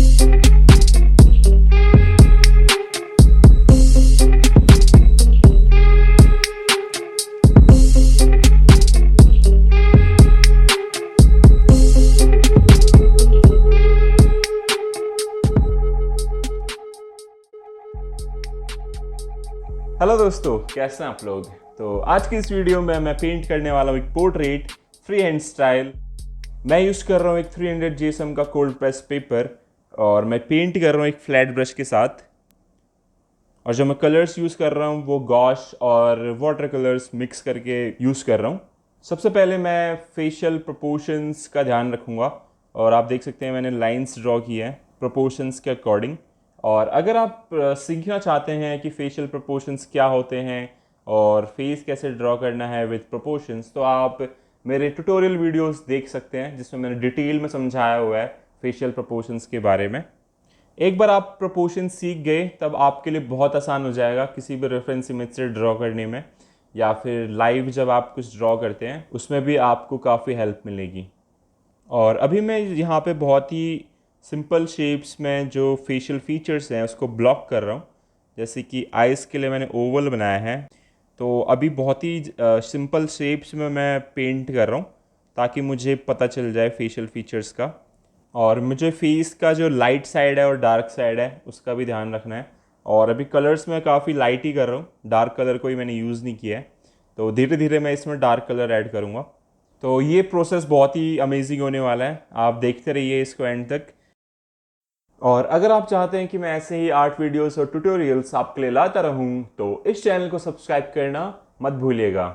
Hello दोस्तों, कैसे हैं आप लोग। तो आज की इस वीडियो में मैं पेंट करने वाला हूँ एक पोर्ट्रेट फ्री हैंड स्टाइल। मैं यूज़ कर रहा हूँ एक 300 GSM का कोल्ड प्रेस पेपर और मैं पेंट कर रहा हूँ एक फ्लैट ब्रश के साथ। और जो मैं कलर्स यूज़ कर रहा हूँ वो गॉश और वाटर कलर्स मिक्स करके यूज़ कर रहा हूँ। सबसे पहले मैं फेशियल प्रोपोर्शंस का ध्यान रखूँगा और आप देख सकते हैं मैंने लाइंस ड्रॉ की हैं प्रोपोर्शंस के अकॉर्डिंग। और अगर आप सीखना चाहते हैं कि फेशियल प्रोपोर्शंस क्या होते हैं और फेस कैसे ड्रॉ करना है विद प्रोपोर्शंस, तो आप मेरे ट्यूटोरियल वीडियोस देख सकते हैं जिसमें मैंने डिटेल में समझाया हुआ है फेशियल प्रोपोर्शंस के बारे में। एक बार आप प्रोपोर्शन सीख गए तब आपके लिए बहुत आसान हो जाएगा किसी भी रेफरेंस इमेज से ड्रॉ करने में, या फिर लाइव जब आप कुछ ड्रॉ करते हैं उसमें भी आपको काफ़ी हेल्प मिलेगी। और अभी मैं यहाँ पे बहुत ही सिंपल शेप्स में जो फेशियल फीचर्स हैं उसको ब्लॉक कर रहा हूँ। जैसे कि आइज़ के लिए मैंने ओवल बनाया है, तो अभी बहुत ही सिंपल शेप्स में मैं पेंट कर रहा हूँ ताकि मुझे पता चल जाए फेशियल फीचर्स का। और मुझे फेस का जो लाइट साइड है और डार्क साइड है उसका भी ध्यान रखना है। और अभी कलर्स मैं काफ़ी लाइट ही कर रहा हूँ, डार्क कलर कोई मैंने यूज़ नहीं किया है, तो धीरे धीरे मैं इसमें डार्क कलर ऐड करूँगा। तो ये प्रोसेस बहुत ही अमेजिंग होने वाला है, आप देखते रहिए इसको एंड तक। और अगर आप चाहते हैं कि मैं ऐसे ही आर्ट वीडियोस और ट्यूटोरियल्स आपके लिए लाता रहूं तो इस चैनल को सब्सक्राइब करना मत भूलिएगा।